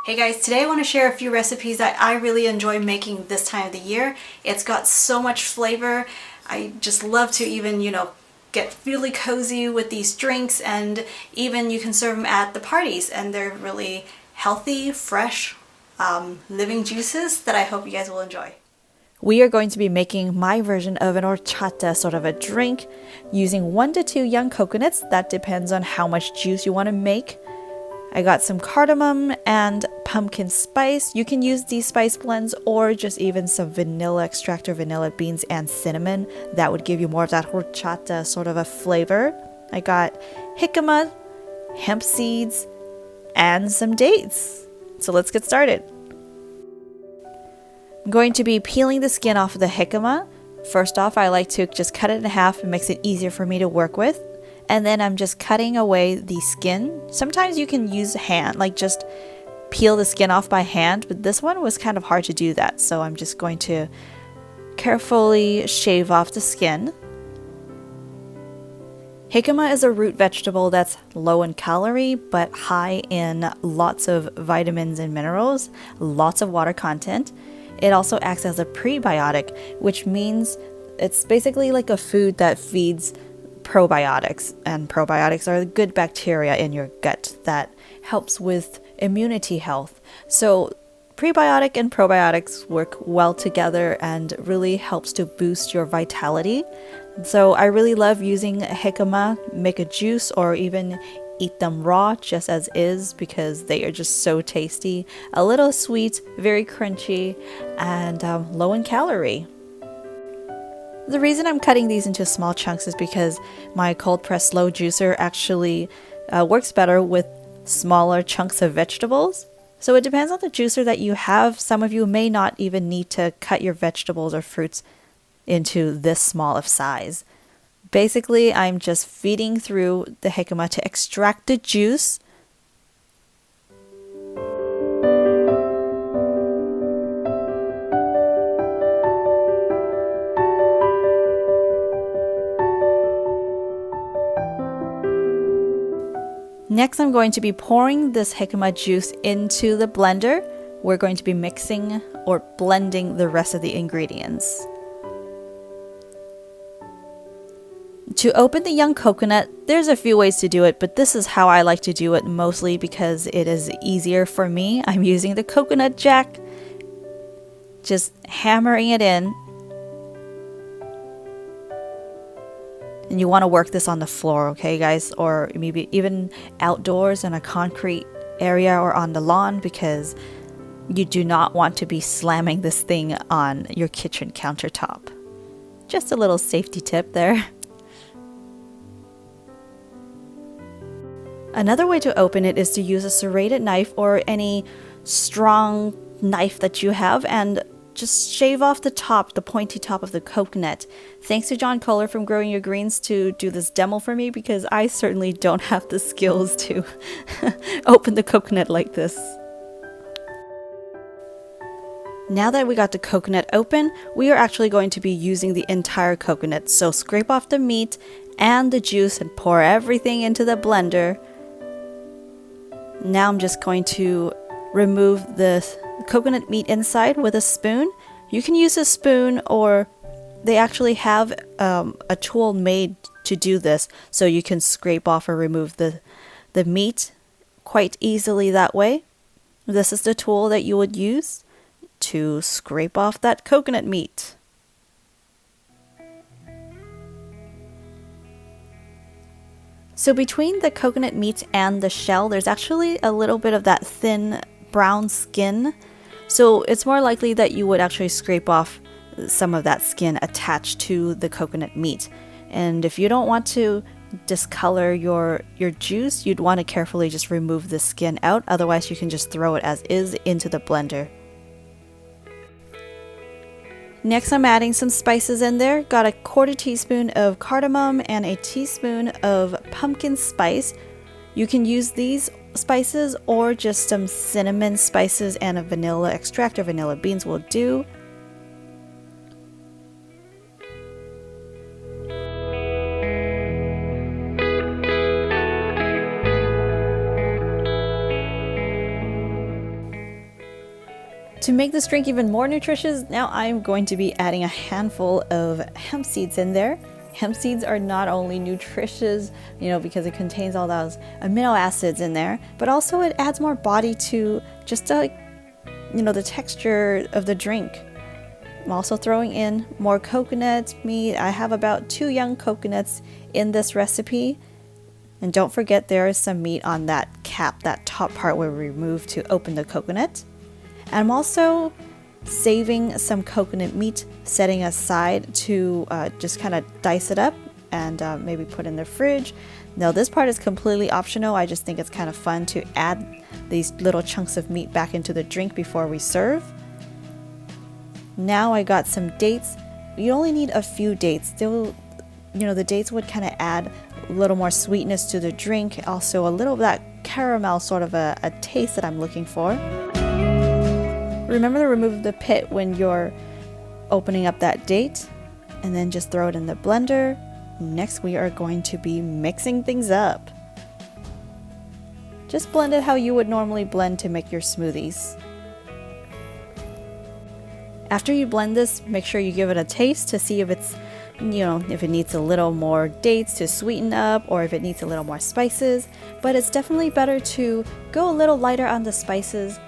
Hey guys, today I want to share a few recipes that I really enjoy making this time of the year. It's got so much flavor. I just love to even, get really cozy with these drinks, and even you can serve them at the parties, and they're really healthy, fresh, living juices that I hope you guys will enjoy. We are going to be making my version of an horchata, sort of a drink, using 1 to 2 young coconuts. That depends on how much juice you want to make. I got some cardamom and pumpkin spice. You can use these spice blends or just even some vanilla extract or vanilla beans and cinnamon. That would give you more of that horchata sort of a flavor. I got jicama, hemp seeds, and some dates. So let's get started. I'm going to be peeling the skin off of the jicama. First off, I like to just cut it in half. It makes it easier for me to work with. And then I'm just cutting away the skin. Sometimes you can use hand, like just peel the skin off by hand, but this one was kind of hard to do that. So I'm just going to carefully shave off the skin. Jicama is a root vegetable that's low in calorie, but high in lots of vitamins and minerals, lots of water content. It also acts as a prebiotic, which means it's basically like a food that feeds probiotics, and probiotics are good bacteria in your gut that helps with immunity health. So prebiotic and probiotics work well together and really helps to boost your vitality. So I really love using jicama, make a juice, or even eat them raw just as is, because they are just so tasty, a little sweet, very crunchy, and low in calorie. The reason I'm cutting these into small chunks is because my cold press slow juicer actually works better with smaller chunks of vegetables. So it depends on the juicer that you have. Some of you may not even need to cut your vegetables or fruits into this small of size. Basically, I'm just feeding through the jicama to extract the juice. Next, I'm going to be pouring this jicama juice into the blender. We're going to be mixing or blending the rest of the ingredients. To open the young coconut, there's a few ways to do it, but this is how I like to do it mostly because it is easier for me. I'm using the coconut jack, just hammering it in. And you want to work this on the floor, okay, guys? Or maybe even outdoors in a concrete area or on the lawn, because you do not want to be slamming this thing on your kitchen countertop. Just a little safety tip there. Another way to open it is to use a serrated knife or any strong knife that you have, and just shave off the top, the pointy top of the coconut. Thanks to John Kohler from Growing Your Greens to do this demo for me, because I certainly don't have the skills to open the coconut like this. Now that we got the coconut open, we are actually going to be using the entire coconut. So scrape off the meat and the juice and pour everything into the blender. Now I'm just going to remove the coconut meat inside with a spoon. You can use a spoon, or they actually have a tool made to do this, so you can scrape off or remove the meat quite easily that way. This is the tool that you would use to scrape off that coconut meat. So between the coconut meat and the shell, there's actually a little bit of that thin brown skin. So it's more likely that you would actually scrape off some of that skin attached to the coconut meat. And if you don't want to discolor your juice, you'd want to carefully just remove the skin out. Otherwise, you can just throw it as is into the blender. Next, I'm adding some spices in there. Got a 1/4 teaspoon of cardamom and a teaspoon of pumpkin spice. You can use these spices or just some cinnamon spices and a vanilla extract or vanilla beans will do. To make this drink even more nutritious, now I'm going to be adding a handful of hemp seeds in there. Hemp seeds are not only nutritious, because it contains all those amino acids in there, but also it adds more body to just the texture of the drink. I'm also throwing in more coconut meat. I have about 2 young coconuts in this recipe. And don't forget there is some meat on that cap, that top part where we remove to open the coconut. And I'm also saving some coconut meat, setting aside to just kind of dice it up and maybe put in the fridge. Now this part is completely optional. I just think it's kind of fun to add these little chunks of meat back into the drink before we serve. Now I got some dates. You only need a few dates. The dates would kind of add a little more sweetness to the drink. Also a little of that caramel, sort of a taste that I'm looking for. Remember to remove the pit when you're opening up that date, and then just throw it in the blender. Next we are going to be mixing things up. Just blend it how you would normally blend to make your smoothies. After you blend this, make sure you give it a taste to see if it's, if it needs a little more dates to sweeten up or if it needs a little more spices. But it's definitely better to go a little lighter on the spices,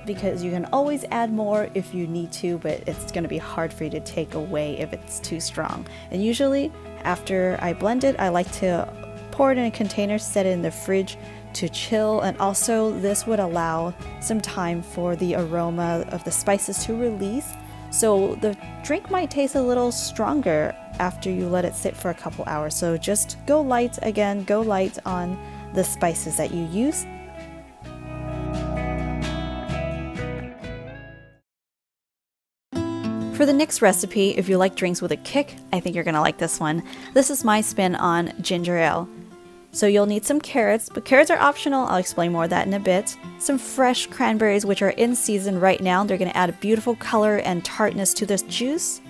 because you can always add more if you need to, but it's going to be hard for you to take away if it's too strong. And usually after I blend it, I like to pour it in a container, set it in the fridge to chill, and also this would allow some time for the aroma of the spices to release. So the drink might taste a little stronger after you let it sit for a couple hours. So just go light on the spices that you use. For the next recipe, if you like drinks with a kick, I think you're going to like this one. This is my spin on ginger ale. So you'll need some carrots, but carrots are optional. I'll explain more of that in a bit. Some fresh cranberries, which are in season right now. They're going to add a beautiful color and tartness to this juice.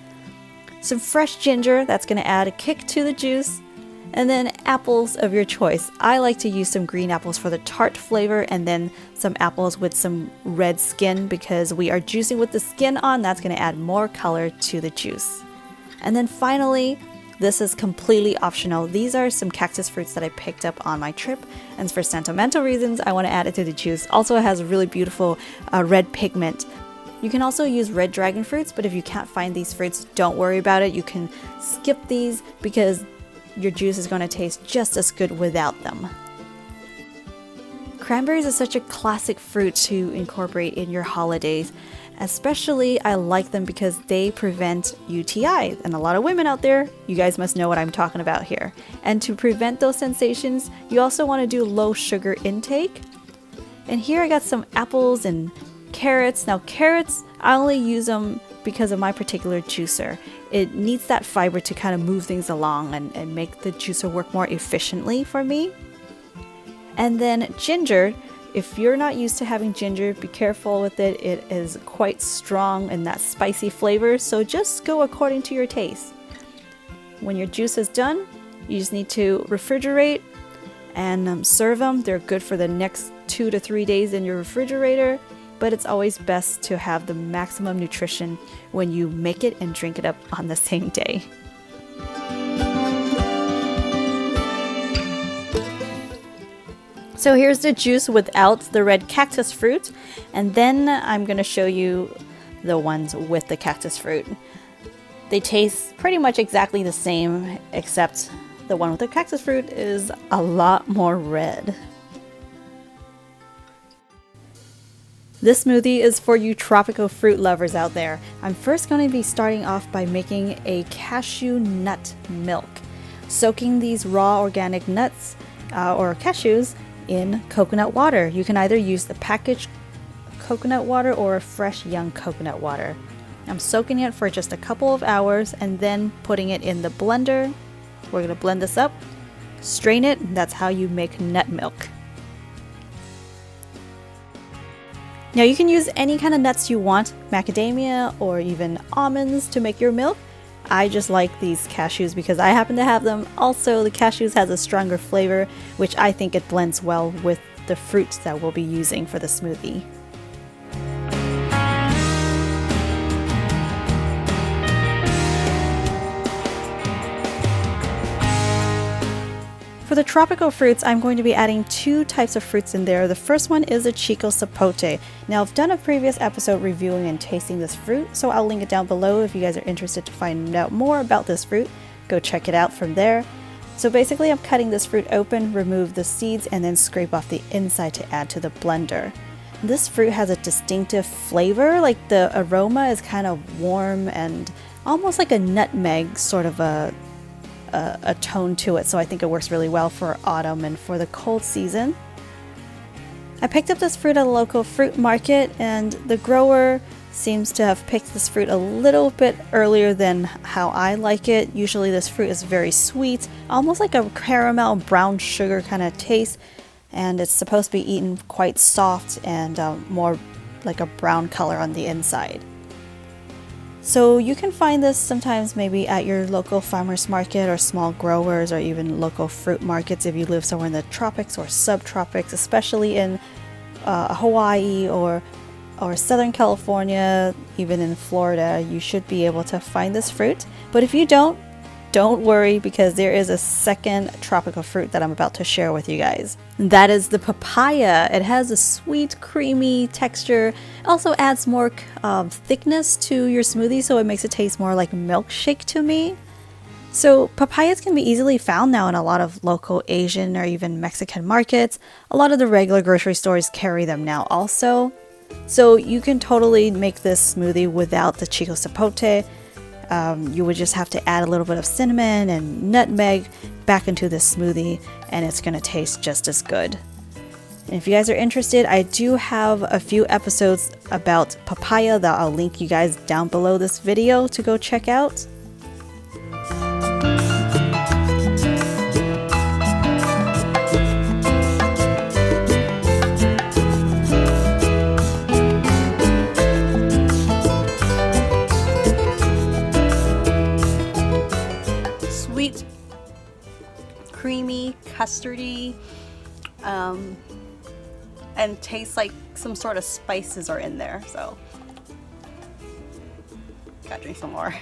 Some fresh ginger, that's going to add a kick to the juice. And then apples of your choice. I like to use some green apples for the tart flavor, and then some apples with some red skin, because we are juicing with the skin on. That's going to add more color to the juice. And then finally, this is completely optional. These are some cactus fruits that I picked up on my trip, and for sentimental reasons, I want to add it to the juice. Also, it has a really beautiful red pigment. You can also use red dragon fruits, but if you can't find these fruits, don't worry about it. You can skip these because your juice is going to taste just as good without them. Cranberries is such a classic fruit to incorporate in your holidays. Especially, I like them because they prevent UTI. And a lot of women out there, you guys must know what I'm talking about here. And to prevent those sensations, you also want to do low sugar intake. And here I got some apples and carrots. Now carrots, I only use them because of my particular juicer. It needs that fiber to kind of move things along and make the juicer work more efficiently for me. And then ginger, if you're not used to having ginger, be careful with it. It is quite strong in that spicy flavor, so just go according to your taste. When your juice is done, you just need to refrigerate and serve them. They're good for the next 2 to 3 days in your refrigerator, but it's always best to have the maximum nutrition when you make it and drink it up on the same day. So here's the juice without the red cactus fruit, and then I'm going to show you the ones with the cactus fruit. They taste pretty much exactly the same, except the one with the cactus fruit is a lot more red. This smoothie is for you tropical fruit lovers out there. I'm first going to be starting off by making a cashew nut milk, soaking these raw organic nuts or cashews in coconut water. You can either use the packaged coconut water or fresh young coconut water. I'm soaking it for just a couple of hours and then putting it in the blender. We're going to blend this up, strain it, and that's how you make nut milk. Now you can use any kind of nuts you want, macadamia or even almonds to make your milk. I just like these cashews because I happen to have them. Also, the cashews has a stronger flavor, which I think it blends well with the fruits that we'll be using for the smoothie. for the tropical fruits, I'm going to be adding 2 types of fruits in there. The first one is the Chico Sapote. Now, I've done a previous episode reviewing and tasting this fruit, so I'll link it down below if you guys are interested to find out more about this fruit. Go check it out from there. So basically, I'm cutting this fruit open, remove the seeds, and then scrape off the inside to add to the blender. This fruit has a distinctive flavor, like the aroma is kind of warm and almost like a nutmeg sort of a tone to it, so I think it works really well for autumn and for the cold season. I picked up this fruit at a local fruit market, and the grower seems to have picked this fruit a little bit earlier than how I like it. Usually this fruit is very sweet, almost like a caramel brown sugar kind of taste, and it's supposed to be eaten quite soft and more like a brown color on the inside. So you can find this sometimes maybe at your local farmers market or small growers or even local fruit markets if you live somewhere in the tropics or subtropics, especially in Hawaii or Southern California, even in Florida. You should be able to find this fruit. But if you don't worry, because there is a second tropical fruit that I'm about to share with you guys. That is the papaya. It has a sweet, creamy texture. It also adds more thickness to your smoothie, so it makes it taste more like milkshake to me. So papayas can be easily found now in a lot of local Asian or even Mexican markets. A lot of the regular grocery stores carry them now also. So you can totally make this smoothie without the Chico Sapote. You would just have to add a little bit of cinnamon and nutmeg back into this smoothie, and it's going to taste just as good. And if you guys are interested, I do have a few episodes about papaya that I'll link you guys down below this video to go check out. Sweet, creamy, custardy, and tastes like some sort of spices are in there, so gotta drink some more.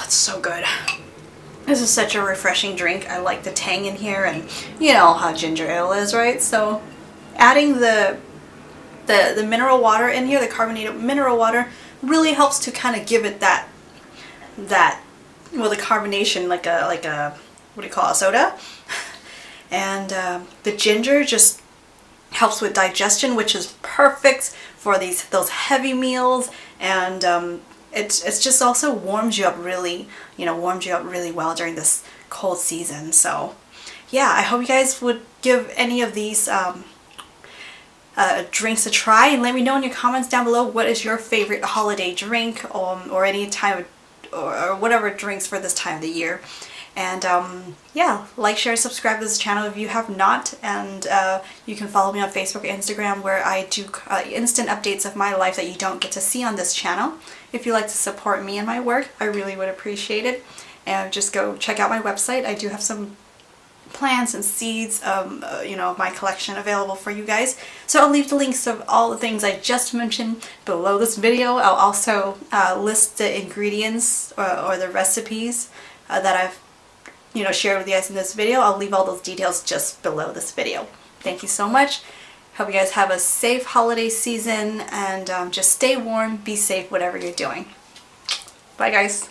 So good. This is such a refreshing drink. I like the tang in here, and you know how ginger ale is, right? So adding the mineral water in here, the carbonated mineral water, really helps to kind of give it that well, the carbonation like a what do you call it, a soda. And the ginger just helps with digestion, which is perfect for those heavy meals, and it's just also warms you up really well during this cold season. So yeah, I hope you guys would give any of these drinks a try, and let me know in your comments down below what is your favorite holiday drink, or any time or whatever drinks for this time of the year. And yeah, like, share, subscribe to this channel if you have not, and you can follow me on Facebook and Instagram, where I do instant updates of my life that you don't get to see on this channel. If you'd like to support me and my work, I really would appreciate it. And just go check out my website. I do have some plants and seeds, you know, of my collection available for you guys. So I'll leave the links of all the things I just mentioned below this video. I'll also list the ingredients or the recipes that I've shared with you guys in this video. I'll leave all those details just below this video. Thank you so much. Hope you guys have a safe holiday season, and just stay warm, be safe, whatever you're doing. Bye guys.